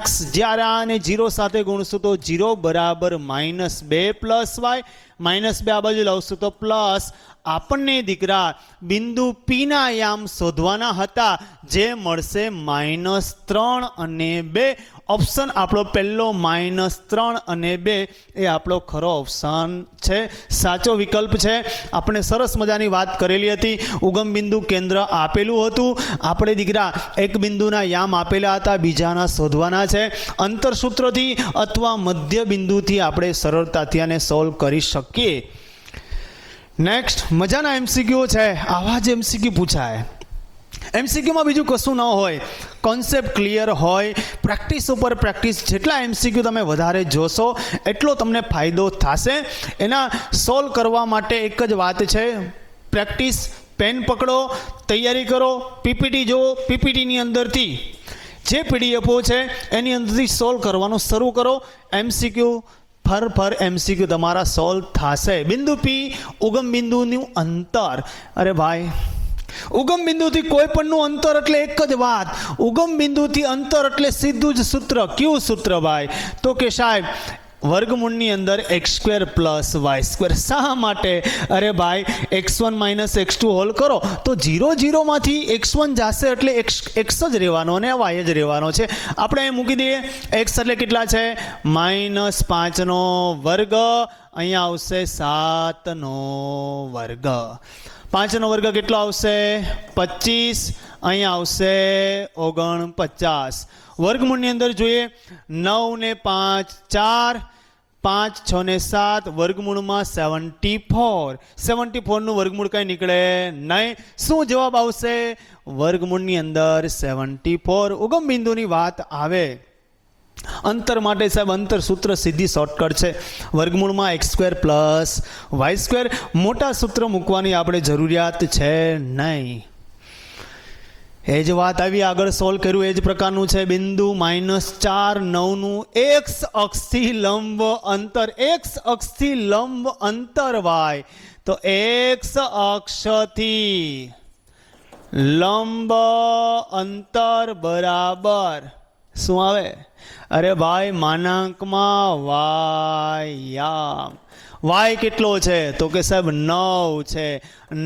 x. જ્યારે આને 0 સાથે ગુણશું તો 0 બરાબર -2 + y, -2 આ બાજુ લાવશું તો પ્લસ. આપણને દીકરા બિંદુ P ના યામ શોધવાના હતા, જે મળશે -3 અને 2. ઓપ્શન આપણો પહેલો -3 અને 2 એ આપણો ખરો ઓપ્શન છે, સાચો વિકલ્પ છે. આપણે સરસ મજાની વાત કરેલી હતી. ઉગમ બિંદુ કેન્દ્ર આપેલું હતું, આપણે દીકરા એક બિંદુના યામ આપેલા હતા, બીજાના શોધવાના છે. અંતરસૂત્રથી અથવા મધ્ય બિંદુથી આપણે સરળતાથી આને સોલ્વ કરી શકીએ. નેક્સ્ટ મજાના MCQ છે. આવા જ MCQ પૂછાય. MCQમાં બીજું કશું ન હોય, કોન્સેપ્ટ ક્લિયર હોય. પ્રેક્ટિસ ઉપર પ્રેક્ટિસ, જેટલા MCQ તમે વધારે જોશો એટલો તમને ફાયદો થશે. એના સોલ્વ કરવા માટે એક જ વાત છે, પ્રેક્ટિસ. પેન પકડો, તૈયારી કરો, PPT જુઓ, PPTની અંદરથી જે પીડીએફઓ છે એની અંદરથી સોલ્વ કરવાનું શરૂ કરો. MCQ ફર MCQ તમારા સોલ્વ થશે. બિંદુ પી ઉગમ બિંદુનું અંતર. અરે ભાઈ, ઉગમ બિંદુથી કોઈ પણનું અંતર એટલે એક જ વાત. ઉગમ બિંદુથી અંતર એટલે સીધું જ સૂત્ર. કયું સૂત્ર ભાઈ? તો કે સાહેબ વર્ગમૂળની અંદર x² + y². શા માટે? અરે ભાઈ, x1 - x2 હોલ કરો તો 0 0 માંથી x1 જશે એટલે x જ રહેવાનો અને y જ રહેવાનો છે. આપણે અહીં મૂકી દઈએ. x એટલે કેટલા છે? -5નો વર્ગ. અહીંયા આવશે 7નો વર્ગ. 5નો વર્ગ કેટલો આવશે? 25. અહીંયા આવશે 49. વર્ગમૂળની અંદર જોઈએ 9 ને 5 4, 5 6 ને 7, વર્ગમૂળમાં 74. 74 નું વર્ગમૂળ કઈ નીકળે નહીં. શું જવાબ આવશે? વર્ગમૂળની અંદર 74. ઉગમ બિંદુની વાત આવે અંતર માટે સાહેબ અંતર સૂત્ર સીધી શોર્ટકટ છે. વર્ગમૂળમાં x² + y². મોટા સૂત્ર મૂકવાની આપણે જરૂરિયાત છે નહીં. એ જ વાત આવી આગળ સોલ્વ કર્યું એ જ પ્રકારનું છે. બિંદુ -4 9નું x અક્ષથી લંબ અંતર. x અક્ષથી લંબ અંતર વાય તો x અક્ષથી લંબ અંતર બરાબર શું આવે? અરે ભાઈ માનાંકમાં વાય. વાય કેટલો છે? તો કે સાહેબ 9 છે.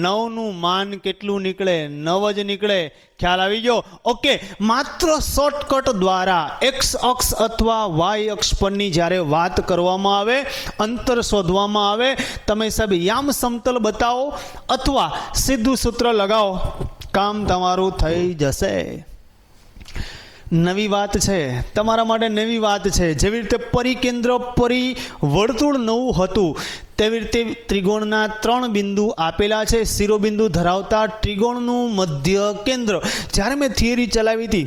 9નું માન કેટલું નીકળે? 9 જ નીકળે. ખ્યાલ આવી ગયો? ઓકે. માત્ર શોર્ટકટ દ્વારા x અક્ષ અથવા y અક્ષ પરની જ્યારે વાત કરવામાં આવે, અંતર શોધવામાં આવે, તમે સાહેબ યામ સમતલ બતાવો અથવા સીધું સૂત્ર લગાવો, કામ તમારું થઈ જશે. નવી વાત છે તમારા માટે. નવી વાત છે. જેવી રીતે પરિકેન્દ્ર પરિવર્તુળ નવું હતું તેવી રીતે ત્રિકોણના 3 બિંદુ આપેલા છે. શિરોબિંદુ ધરાવતા ત્રિકોણનું મધ્ય કેન્દ્ર. જ્યારે મેં થિયરી ચલાવી હતી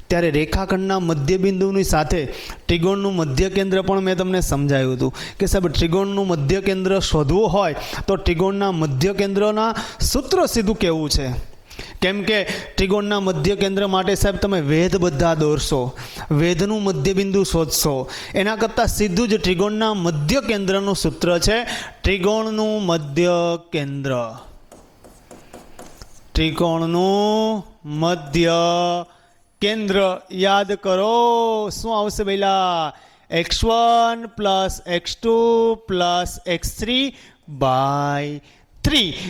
ત્યારે રેખાખંડના મધ્ય બિંદુની સાથે ત્રિકોણનું મધ્ય કેન્દ્ર પણ મેં તમને સમજાવ્યું હતું કે સાહેબ ત્રિકોણનું મધ્ય કેન્દ્ર શોધવું હોય તો ત્રિકોણના મધ્ય કેન્દ્રના સૂત્ર સીધું કેવું છે. કેમ કે ત્રિકોણના મધ્ય કેન્દ્ર માટે સાહેબ તમે વેધ બધા દોરશો, વેધનું મધ્ય બિંદુ શોધશો. એના કરતાં સીધું જ ત્રિકોણના મધ્ય કેન્દ્રનું સૂત્ર છે ત્રિકોણનું મધ્ય કેન્દ્ર. ત્રિકોણનું મધ્ય કેન્દ્ર યાદ કરો. શું આવશે પહેલા? x1 + x2 + x3/3.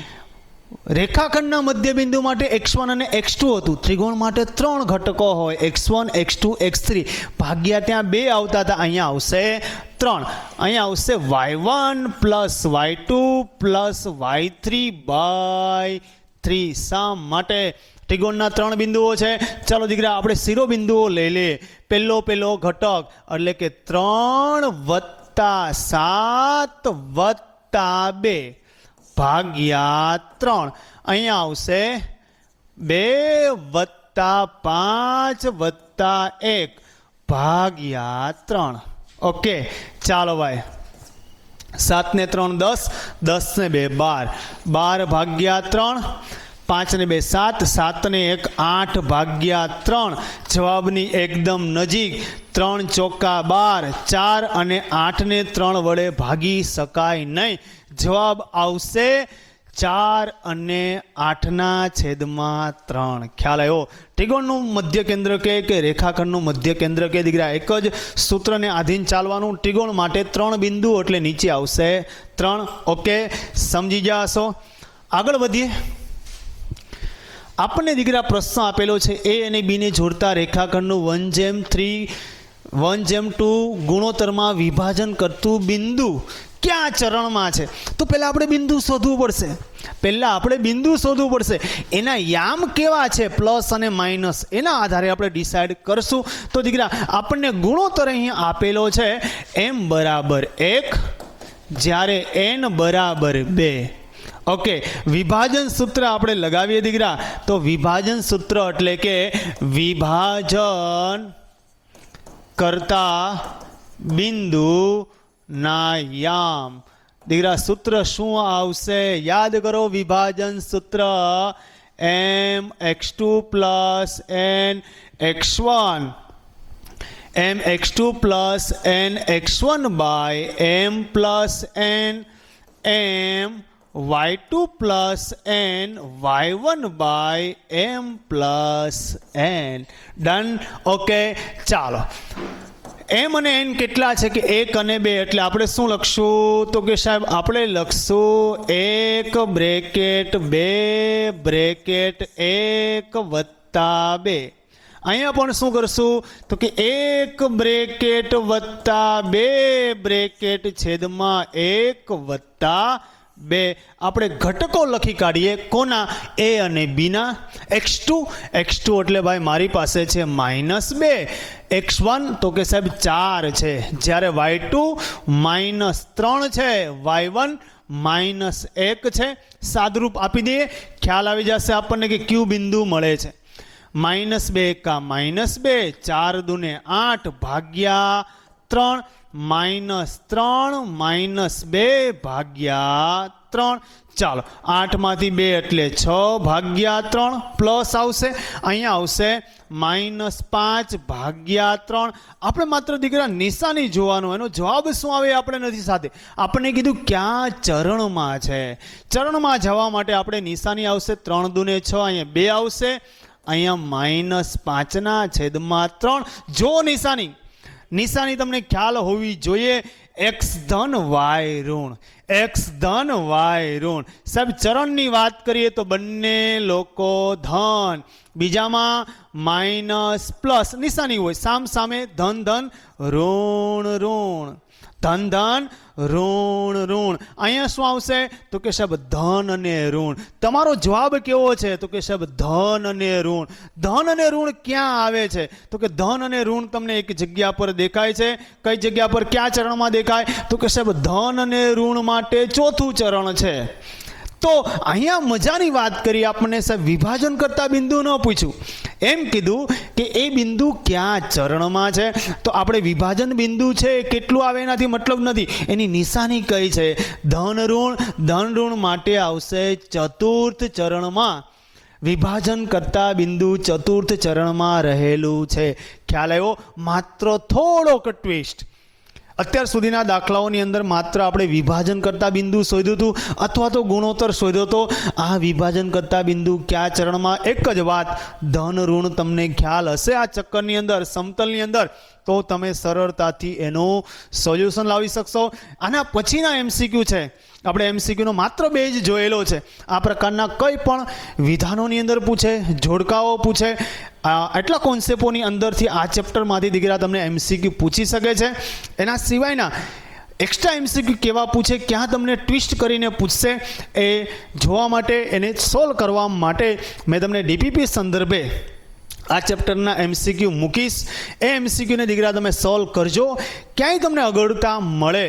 રેખાખંડના મધ્ય બિંદુ માટે x1 અને x2 હતું. ત્રિકોણ માટે 3 ઘટકો હોય x1 x2 x3. ભાગ્યા ત્યાં 2 આવતા હતા, અહીંયા આવશે 3. અહીંયા આવશે y1 + y2 + y3/3. શા માટે? ત્રિકોણના 3 બિંદુઓ છે. ચાલો દીકરા આપણે શિરોબિંદુઓ લઈ લઈએ. પહેલો ઘટક એટલે કે 3 + 7 + 2 ભાગ્યા 3. અહીંયા આવશે 2 + 5 + 1 ભાગ્યા 3. ઓકે. ચાલો ભાઈ 7 ને 3 10, 10 ને 2 12, 12 ભાગ્યા 3, 5 ને 2 7, 7 ને 1 8 ભાગ્યા 3. જવાબની એકદમ નજીક. 3 ચોકા 12, 4 અને 8 ને 3 વડે ભાગી શકાય નહીં. જવાબ આવશે 4 અને 8/3. ખ્યાલ આવ્યો? ત્રિકોણનું મધ્ય કેન્દ્ર કે રેખાખંડનું મધ્ય કેન્દ્ર કે દીકરા એક જ સૂત્રને આધીન ચાલવાનું. ત્રિકોણ માટે 3 બિંદુ એટલે નીચે આવશે 3. ઓકે, સમજી ગયા હશો? આગળ વધીએ. આપણને દીકરા પ્રશ્ન આપેલો છે એ અને બી ને જોડતા રેખાખંડનું 1:3 1:2 ગુણોત્તરમાં વિભાજન કરતું બિંદુ ક્યાં ચરણમાં છે? તો પહેલાં આપણે બિંદુ શોધવું પડશે. એના યામ કેવા છે, પ્લસ અને માઇનસ, એના આધારે આપણે ડિસાઇડ કરશું. તો દીકરા આપણને ગુણોત્તર અહીં આપેલો છે m = 1 જ્યારે n = 2. ઓકે, વિભાજન સૂત્ર આપણે લગાવીએ દીકરા. તો વિભાજન સૂત્ર એટલે કે વિભાજન કરતા બિંદુ ના યામ. દીકરા સૂત્ર શું આવશે? યાદ કરો. વિભાજન સૂત્ર m x2 plus n x1 m x2 plus n x1 by m plus n m y2 plus n y1 by m plus n. Done. Okay, ચાલો. એમ અને એન કેટલા છે કે 1 અને 2, એટલે આપણે શું લખશું તો કે સાહેબ આપણે લખશું 1 બ્રેકેટ 2 બ્રેકેટ 1 વત્તા 2. અહીંયા પણ શું કરશું તો કે 1 બ્રેકેટ વત્તા 2 બ્રેકેટ છેદમાં 1 વત્તા 2. આપણે ઘટકો લખી કાઢીએ કોના? એ અને બીના. x2 એટલે ભાઈ મારી પાસે છે -2, x1 તો કે સાહેબ 4 છે, જ્યારે y2 -3 છે, y1 -1 છે. સાદરૂપ આપી દઈએ, ખ્યાલ આવી જશે આપણને કે કયું બિંદુ મળે છે. -2 કા -2, 4 દુને 8 ભાગ્યા 3, -3 -2 ભાગ્યા 3. ચાલો, 8 માંથી 2 એટલે 6 ભાગ્યા 3, પ્લસ આવશે, અહીંયા આવશે -5 ભાગ્યા 3. આપણે માત્ર દીકરા નિશાની જોવાનું, એનો જવાબ શું આવે આપણે નથી સાથે. આપણને કીધું ક્યાં ચરણમાં છે. ચરણમાં જવા માટે આપણે નિશાની આવશે 3 દુને 6, અહીંયા 2 આવશે, અહીંયા -5 છેદમાં 3. જો નિશાની તમને ખ્યાલ હોવી જોઈએ. x ધન y ઋણ, x ધન y ઋણ. સાહેબ ચરણની વાત કરીએ તો બંને લોકો ધન, બીજામાં માઇનસ પ્લસ નિશાની હોય, સામે ધન ધન ઋણ ઋણ, ધન ધન ઋણ ઋણ. અહીંયા શું આવશે તો કે સાહેબ ધન અને ઋણ. તમારો જવાબ કેવો છે તો કે સાહેબ ધન અને ઋણ. ધન અને ઋણ ક્યાં આવે છે તો કે ધન અને ઋણ તમને એક જગ્યા પર દેખાય છે. કઈ જગ્યા પર, ક્યાં ચરણમાં દેખાય તો કે સાહેબ ધન અને ઋણ માટે ચોથું ચરણ છે. તો અહીંયા મજાની વાત કરી, આપણને સાહેબ વિભાજન કરતા બિંદુ ન પૂછ્યું, એમ કીધું કે એ બિંદુ ક્યાં ચરણમાં છે. તો આપણે વિભાજન બિંદુ છે કેટલું આવે એનાથી મતલબ નથી, એની નિશાની કઈ છે. ધન ઋણ માટે આવશે ચતુર્થ ચરણમાં. વિભાજન કરતા બિંદુ ચતુર્થ ચરણમાં રહેલું છે. ખ્યાલ આવ્યો? માત્ર થોડોક ટ્વિસ્ટ. અત્યાર સુધીના દાખલાઓની અંદર માત્ર આપણે વિભાજન કરતા બિંદુ શોધ્યું હતું અથવા તો ગુણોત્તર શોધ્યો હતો. આ વિભાજન કરતા બિંદુ કયા ચરણમાં, એક જ વાત, ધન ઋણ તમને ખ્યાલ હશે આ ચક્કરની અંદર, સમતલની અંદર, તો તમે સરળતાથી એનું સોલ્યુશન લાવી શકશો. આના પછીના MCQ છે, આપણે MCQનો માત્ર 2 જ જોયેલો છે. આ પ્રકારના કંઈ પણ વિધાનોની અંદર પૂછે, જોડકાઓ પૂછે, એટલા કોન્સેપ્ટોની અંદરથી આ ચેપ્ટરમાંથી દીકરા તમને MCQ પૂછી શકે છે. એના સિવાયના એક્સ્ટ્રા MCQ કેવા પૂછે, ક્યાં તમને ટ્વિસ્ટ કરીને પૂછશે, એ જોવા માટે, એને સોલ્વ કરવા માટે મેં તમને DPP સંદર્ભે આ ચેપ્ટરના MCQ મૂકીશ. એ MCQને દીકરા તમે સોલ્વ કરજો. ક્યાંય તમને અગવડતા મળે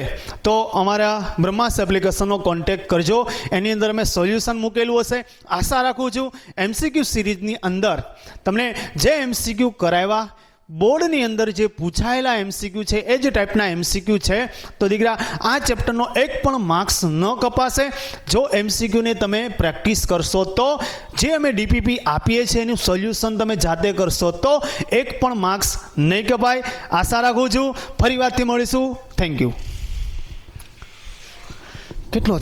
તો અમારા બ્રહ્માસ એપ્લિકેશનનો કોન્ટેક્ટ કરજો, એની અંદર મેં સોલ્યુશન મૂકેલું હશે. આશા રાખું છું MCQ સિરીઝની અંદર તમને જે MCQ કરાવ્યા, બોર્ડની અંદર જે પૂછાયેલા MCQ છે એ જ ટાઈપના MCQ છે. તો દીકરા આ ચેપ્ટરનો એક પણ માર્ક્સ ન કપાશે જો MCQને તમે પ્રેક્ટિસ કરશો તો. જે અમે DPP આપીએ છીએ એનું સોલ્યુશન તમે જાતે કરશો તો એક પણ માર્ક્સ નહીં કપાય. આશા રાખું છું ફરી વાતથી મળીશું. Thank you. કેટલો